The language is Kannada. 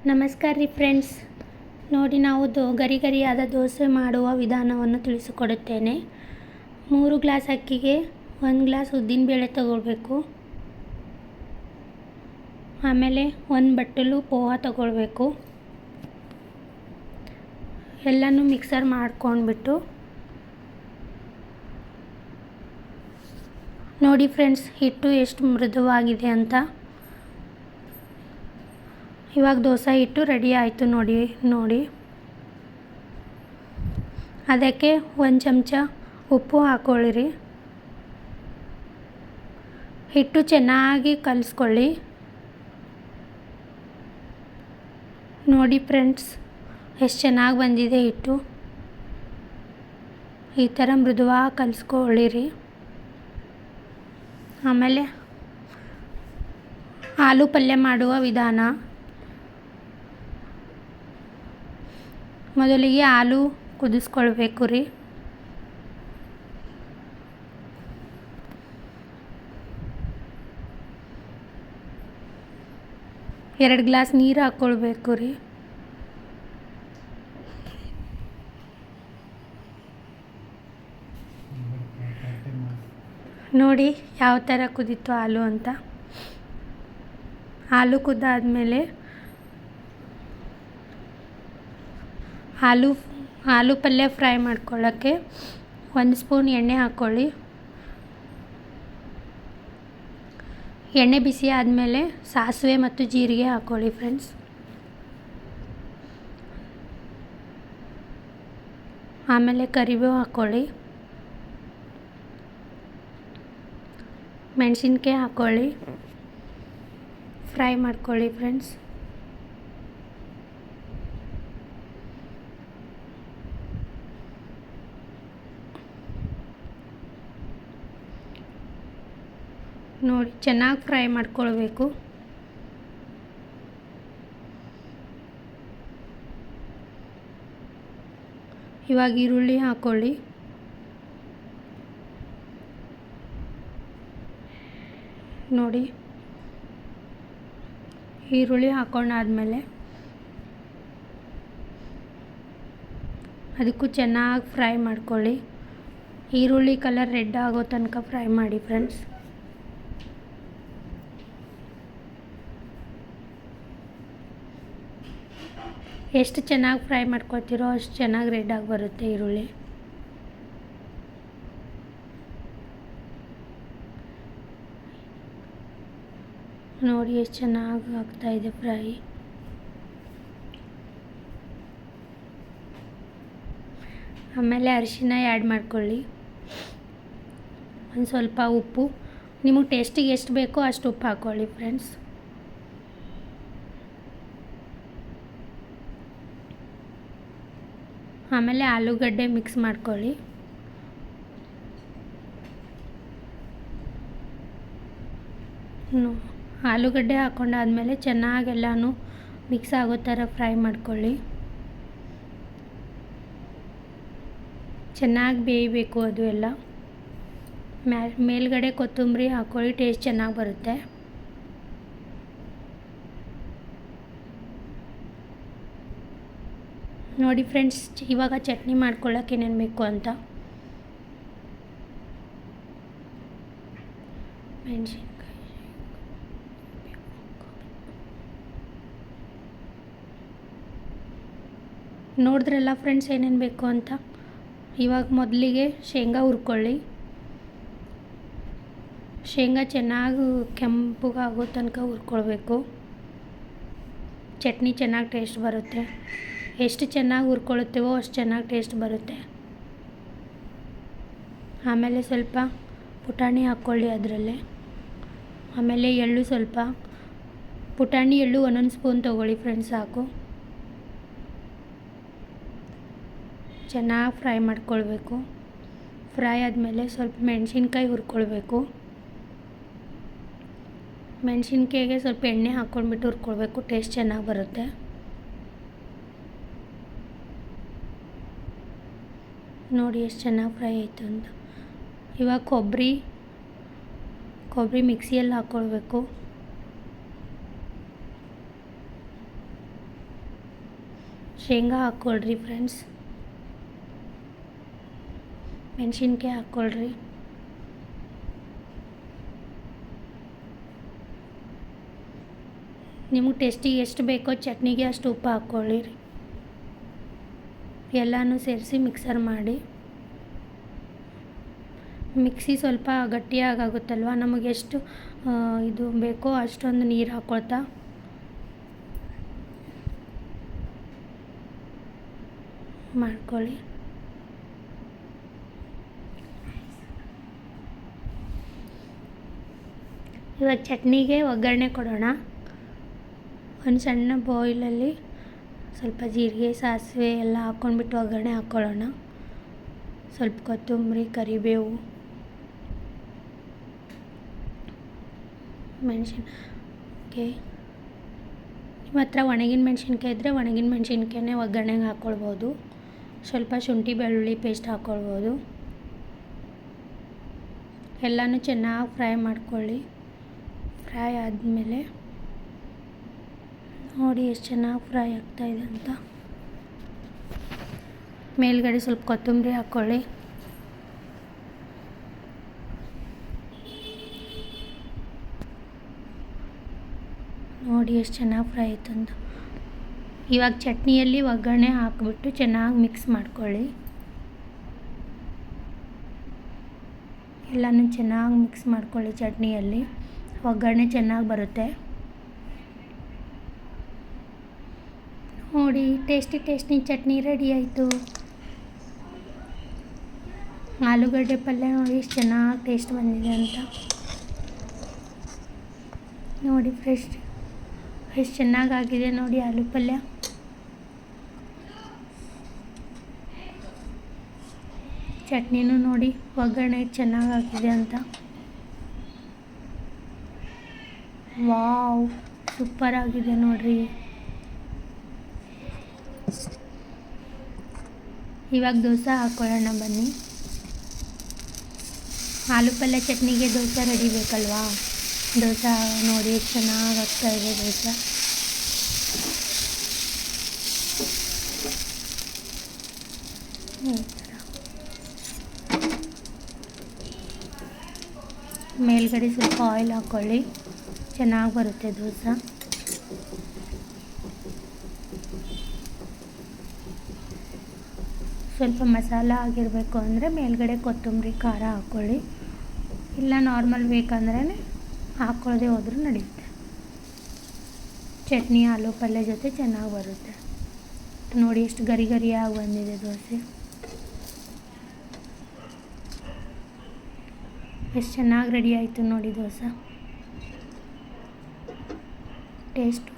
ನಮಸ್ಕಾರ ರೀ ಫ್ರೆಂಡ್ಸ್. ನೋಡಿ, ನಾವು ಗರಿಗರಿಯಾದ ದೋಸೆ ಮಾಡುವ ವಿಧಾನವನ್ನು ತಿಳಿಸಿಕೊಡುತ್ತೇನೆ. 3 ಗ್ಲಾಸ್ ಅಕ್ಕಿಗೆ 1 ಗ್ಲಾಸ್ ಉದ್ದಿನಬೇಳೆ ತಗೊಳ್ಬೇಕು. ಆಮೇಲೆ 1 ಬಟ್ಟಲು ಪೋಹ ತಗೊಳ್ಬೇಕು. ಎಲ್ಲನೂ ಮಿಕ್ಸರ್ ಮಾಡ್ಕೊಂಡ್ಬಿಟ್ಟು ನೋಡಿ ಫ್ರೆಂಡ್ಸ್, ಹಿಟ್ಟು ಎಷ್ಟು ಮೃದುವಾಗಿದೆ ಅಂತ. ಇವಾಗ ದೋಸೆ ಹಿಟ್ಟು ರೆಡಿ ಆಯಿತು ನೋಡಿ. ಅದಕ್ಕೆ 1 ಚಮಚ ಉಪ್ಪು ಹಾಕ್ಕೊಳ್ಳಿರಿ. ಹಿಟ್ಟು ಚೆನ್ನಾಗಿ ಕಲಿಸ್ಕೊಳ್ಳಿ. ನೋಡಿ ಫ್ರೆಂಡ್ಸ್, ಎಷ್ಟು ಚೆನ್ನಾಗಿ ಬಂದಿದೆ ಹಿಟ್ಟು. ಈ ಥರ ಮೃದುವಾಗಿ ಕಲಿಸ್ಕೊಳ್ಳಿರಿ. ಆಮೇಲೆ ಆಲೂ ಪಲ್ಯ ಮಾಡುವ ವಿಧಾನ. ಮೊದಲಿಗೆ ಆಲೂ ಕುದಿಸ್ಕೊಳ್ಬೇಕು ರೀ. ಎರಡು ಗ್ಲಾಸ್ ನೀರು ಹಾಕ್ಕೊಳ್ಬೇಕು ರೀ. ನೋಡಿ ಯಾವ ಥರ ಕುದೀತು ಹಾಲು ಅಂತ. ಹಾಲು ಕುದ್ದಾದ್ಮೇಲೆ ಆಲೂ ಪಲ್ಯ ಫ್ರೈ ಮಾಡ್ಕೊಳ್ಳೋಕ್ಕೆ 1 ಸ್ಪೂನ್ ಎಣ್ಣೆ ಹಾಕ್ಕೊಳ್ಳಿ. ಎಣ್ಣೆ ಬಿಸಿ ಆದಮೇಲೆ ಸಾಸಿವೆ ಮತ್ತು ಜೀರಿಗೆ ಹಾಕ್ಕೊಳ್ಳಿ ಫ್ರೆಂಡ್ಸ್. ಆಮೇಲೆ ಕರಿಬೇವು ಹಾಕ್ಕೊಳ್ಳಿ. ಮೆಣಸಿನ್ಕಾಯಿ ಹಾಕ್ಕೊಳ್ಳಿ. ಫ್ರೈ ಮಾಡ್ಕೊಳ್ಳಿ ಫ್ರೆಂಡ್ಸ್. ನೋಡಿ, ಚೆನ್ನಾಗಿ ಫ್ರೈ ಮಾಡ್ಕೊಳ್ಬೇಕು. ಇವಾಗ ಈರುಳ್ಳಿ ಹಾಕ್ಕೊಳ್ಳಿ. ನೋಡಿ, ಈರುಳ್ಳಿ ಹಾಕ್ಕೊಂಡಾದ್ಮೇಲೆ ಅದಕ್ಕೂ ಚೆನ್ನಾಗಿ ಫ್ರೈ ಮಾಡ್ಕೊಳ್ಳಿ. ಈರುಳ್ಳಿ ಕಲರ್ ರೆಡ್ ಆಗೋ ತನಕ ಫ್ರೈ ಮಾಡಿ ಫ್ರೆಂಡ್ಸ್. ಎಷ್ಟು ಚೆನ್ನಾಗಿ ಫ್ರೈ ಮಾಡ್ಕೊಳ್ತೀರೋ ಅಷ್ಟು ಚೆನ್ನಾಗಿ ರೆಡ್ ಆಗಿ ಬರುತ್ತೆ ಈರುಳ್ಳಿ. ನೋಡಿ ಎಷ್ಟು ಚೆನ್ನಾಗಿ ಆಗ್ತಾಯಿದೆ ಫ್ರೈ. ಆಮೇಲೆ ಅರಿಶಿನ ಆ್ಯಡ್ ಮಾಡ್ಕೊಳ್ಳಿ. ಒಂದು ಸ್ವಲ್ಪ ಉಪ್ಪು, ನಿಮಗೆ ಟೇಸ್ಟಿಗೆ ಎಷ್ಟು ಬೇಕೋ ಅಷ್ಟು ಉಪ್ಪು ಹಾಕ್ಕೊಳ್ಳಿ ಫ್ರೆಂಡ್ಸ್. ಆಮೇಲೆ ಆಲೂಗಡ್ಡೆ ಮಿಕ್ಸ್ ಮಾಡ್ಕೊಳ್ಳಿ. ಆಲೂಗಡ್ಡೆ ಹಾಕ್ಕೊಂಡಾದ್ಮೇಲೆ ಚೆನ್ನಾಗೆಲ್ಲನೂ ಮಿಕ್ಸ್ ಆಗೋ ಥರ ಫ್ರೈ ಮಾಡ್ಕೊಳ್ಳಿ. ಚೆನ್ನಾಗಿ ಬೇಯಬೇಕು ಅದು ಎಲ್ಲ. ಮೇಲ್ಗಡೆ ಕೊತ್ತಂಬರಿ ಹಾಕ್ಕೊಳ್ಳಿ, ಟೇಸ್ಟ್ ಚೆನ್ನಾಗಿ ಬರುತ್ತೆ. ನೋಡಿ ಫ್ರೆಂಡ್ಸ್, ಇವಾಗ ಚಟ್ನಿ ಮಾಡ್ಕೊಳ್ಳೋಕೆ ಏನೇನು ಬೇಕು ಅಂತ. ಮೆಣಸಿನ್ಕಾಯಿ, ನೋಡಿದ್ರಲ್ಲ ಫ್ರೆಂಡ್ಸ್ ಏನೇನು ಬೇಕು ಅಂತ. ಇವಾಗ ಮೊದಲಿಗೆ ಶೇಂಗಾ ಹುರ್ಕೊಳ್ಳಿ. ಶೇಂಗಾ ಚೆನ್ನಾಗಿ ಕೆಂಪಗಾಗೋ ತನಕ ಹುರ್ಕೊಳ್ಬೇಕು. ಚಟ್ನಿ ಚೆನ್ನಾಗಿ ಟೇಸ್ಟ್ ಬರುತ್ತೆ. ಎಷ್ಟು ಚೆನ್ನಾಗಿ ಹುರ್ಕೊಳ್ತೇವೋ ಅಷ್ಟು ಚೆನ್ನಾಗಿ ಟೇಸ್ಟ್ ಬರುತ್ತೆ. ಆಮೇಲೆ ಸ್ವಲ್ಪ ಪುಟಾಣಿ ಹಾಕ್ಕೊಳ್ಳಿ ಅದರಲ್ಲೇ. ಆಮೇಲೆ ಎಳ್ಳು, ಸ್ವಲ್ಪ ಪುಟಾಣಿ ಎಳ್ಳು 1 ಸ್ಪೂನ್ ತೊಗೊಳ್ಳಿ ಫ್ರೆಂಡ್ಸ್, ಸಾಕು. ಚೆನ್ನಾಗಿ ಫ್ರೈ ಮಾಡ್ಕೊಳ್ಬೇಕು. ಫ್ರೈ ಆದಮೇಲೆ ಸ್ವಲ್ಪ ಮೆಣಸಿನ್ಕಾಯಿ ಹುರ್ಕೊಳ್ಬೇಕು. ಮೆಣಸಿನ್ಕಾಯಿಗೆ ಸ್ವಲ್ಪ ಎಣ್ಣೆ ಹಾಕ್ಕೊಂಡ್ಬಿಟ್ಟು ಹುರ್ಕೊಳ್ಬೇಕು, ಟೇಸ್ಟ್ ಚೆನ್ನಾಗಿ ಬರುತ್ತೆ. ನೋಡಿ ಎಷ್ಟು ಚೆನ್ನಾಗಿ ಫ್ರೈ ಆಯಿತು ಅಂತ. ಇವಾಗ ಕೊಬ್ಬರಿ ಮಿಕ್ಸಿಯಲ್ಲಿ ಹಾಕ್ಕೊಳ್ಬೇಕು. ಶೇಂಗಾ ಹಾಕ್ಕೊಳ್ರಿ ಫ್ರೆಂಡ್ಸ್, ಮೆಣಸಿನ್ಕಾಯಿ ಹಾಕ್ಕೊಳ್ರಿ. ನಿಮಗೆ ಟೇಸ್ಟಿಗೆ ಎಷ್ಟು ಬೇಕೋ ಚಟ್ನಿಗೆ ಅಷ್ಟು ಉಪ್ಪು ಹಾಕ್ಕೊಳ್ಳಿ ರೀ. ಎಲ್ಲನೂ ಸೇರಿಸಿ ಮಿಕ್ಸರ್ ಮಾಡಿ. ಮಿಕ್ಸಿ ಸ್ವಲ್ಪ ಗಟ್ಟಿಯಾಗುತ್ತಲ್ವ, ನಮಗೆ ಎಷ್ಟು ಇದು ಬೇಕೋ ಅಷ್ಟೊಂದು ನೀರು ಹಾಕ್ಕೊಳ್ತಾ ಮಾಡ್ಕೊಳ್ಳಿ. ಇವಾಗ ಚಟ್ನಿಗೆ ಒಗ್ಗರಣೆ ಕೊಡೋಣ. ಒಂದು ಸಣ್ಣ ಬಾಯ್ಲಲ್ಲಿ ಸ್ವಲ್ಪ ಜೀರಿಗೆ, ಸಾಸಿವೆ ಎಲ್ಲ ಹಾಕ್ಕೊಂಡ್ಬಿಟ್ಟು ಒಗ್ಗರಣೆ ಹಾಕ್ಕೊಳ್ಳೋಣ. ಸ್ವಲ್ಪ ಕೊತ್ತಂಬರಿ, ಕರಿಬೇವು, ಮೆಣಸಿನ್ಕಾಯಿ. ನಿಮ್ಮ ಹತ್ರ ಒಣಗಿನ ಮೆಣಸಿನ್ಕಾಯಿ ಇದ್ದರೆ ಒಣಗಿನ ಮೆಣಸಿನ್ಕಾಯನ್ನೇ ಒಗ್ಗರಣೆಗೆ ಹಾಕ್ಕೊಳ್ಬೋದು. ಸ್ವಲ್ಪ ಶುಂಠಿ ಬೆಳ್ಳುಳ್ಳಿ ಪೇಸ್ಟ್ ಹಾಕ್ಕೊಳ್ಬೋದು. ಎಲ್ಲನೂ ಚೆನ್ನಾಗಿ ಫ್ರೈ ಮಾಡ್ಕೊಳ್ಳಿ. ಫ್ರೈ ಆದಮೇಲೆ ನೋಡಿ ಎಷ್ಟು ಚೆನ್ನಾಗಿ ಫ್ರೈ ಆಗ್ತಾಯಿದೆ ಅಂತ. ಮೇಲ್ಗಡೆ ಸ್ವಲ್ಪ ಕೊತ್ತಂಬರಿ ಹಾಕ್ಕೊಳ್ಳಿ. ನೋಡಿ ಎಷ್ಟು ಚೆನ್ನಾಗಿ ಫ್ರೈ ಆಯಿತು ಅಂತ. ಇವಾಗ ಚಟ್ನಿಯಲ್ಲಿ ಒಗ್ಗರಣೆ ಹಾಕಿಬಿಟ್ಟು ಚೆನ್ನಾಗಿ ಮಿಕ್ಸ್ ಮಾಡ್ಕೊಳ್ಳಿ. ಎಲ್ಲನೂ ಚೆನ್ನಾಗಿ ಮಿಕ್ಸ್ ಮಾಡ್ಕೊಳ್ಳಿ. ಚಟ್ನಿಯಲ್ಲಿ ಒಗ್ಗರಣೆ ಚೆನ್ನಾಗಿ ಬರುತ್ತೆ. ನೋಡಿ ಟೇಸ್ಟಿ ಚಟ್ನಿ ರೆಡಿ ಆಯಿತು. ಆಲೂಗಡ್ಡೆ ಪಲ್ಯ ನೋಡಿ ಎಷ್ಟು ಚೆನ್ನಾಗಿ ಟೇಸ್ಟ್ ಬಂದಿದೆ ಅಂತ. ನೋಡಿ ಎಷ್ಟು ಚೆನ್ನಾಗಾಗಿದೆ ನೋಡಿ ಆಲೂ ಪಲ್ಯ. ಚಟ್ನಿನೂ ನೋಡಿ ಒಗ್ಗರಣೆ ಚೆನ್ನಾಗಾಗಿದೆ ಅಂತ. ವಾವ್, ಸೂಪರ್ ಆಗಿದೆ ನೋಡ್ರಿ. ಇವಾಗ ದೋಸೆ ಹಾಕ್ಕೊಳ್ಳೋಣ ಬನ್ನಿ. ಆಲೂ ಪಲ್ಯ ಚಟ್ನಿಗೆ ದೋಸೆ ರೆಡಿ ಬೇಕಲ್ವಾ. ದೋಸೆ ನೋಡಿ ಎಷ್ಟು ಚೆನ್ನಾಗಿ ಆಗ್ತಾಯಿದೆ ದೋಸೆ. ಈ ಥರ ಮೇಲ್ಗಡೆ ಸ್ವಲ್ಪ ಆಯಿಲ್ ಹಾಕ್ಕೊಳ್ಳಿ, ಚೆನ್ನಾಗಿ ಬರುತ್ತೆ ದೋಸೆ. ಸ್ವಲ್ಪ ಮಸಾಲ ಆಗಿರಬೇಕು ಅಂದರೆ ಮೇಲ್ಗಡೆ ಕೊತ್ತಂಬರಿ, ಖಾರ ಹಾಕ್ಕೊಳ್ಳಿ. ಇಲ್ಲ ನಾರ್ಮಲ್ ಬೇಕಂದ್ರೆ ಹಾಕ್ಕೊಳ್ಳದೆ ಹೋದ್ರೂ ನಡೆಯುತ್ತೆ. ಚಟ್ನಿ ಆಲೂ ಪಲ್ಯ ಜೊತೆ ಚೆನ್ನಾಗಿ ಬರುತ್ತೆ. ನೋಡಿ ಎಷ್ಟು ಗರಿಯಾಗಿ ಬಂದಿದೆ ದೋಸೆ. ಎಷ್ಟು ಚೆನ್ನಾಗಿ ರೆಡಿ ಆಯಿತು ನೋಡಿ ದೋಸೆ. ಟೇಸ್ಟು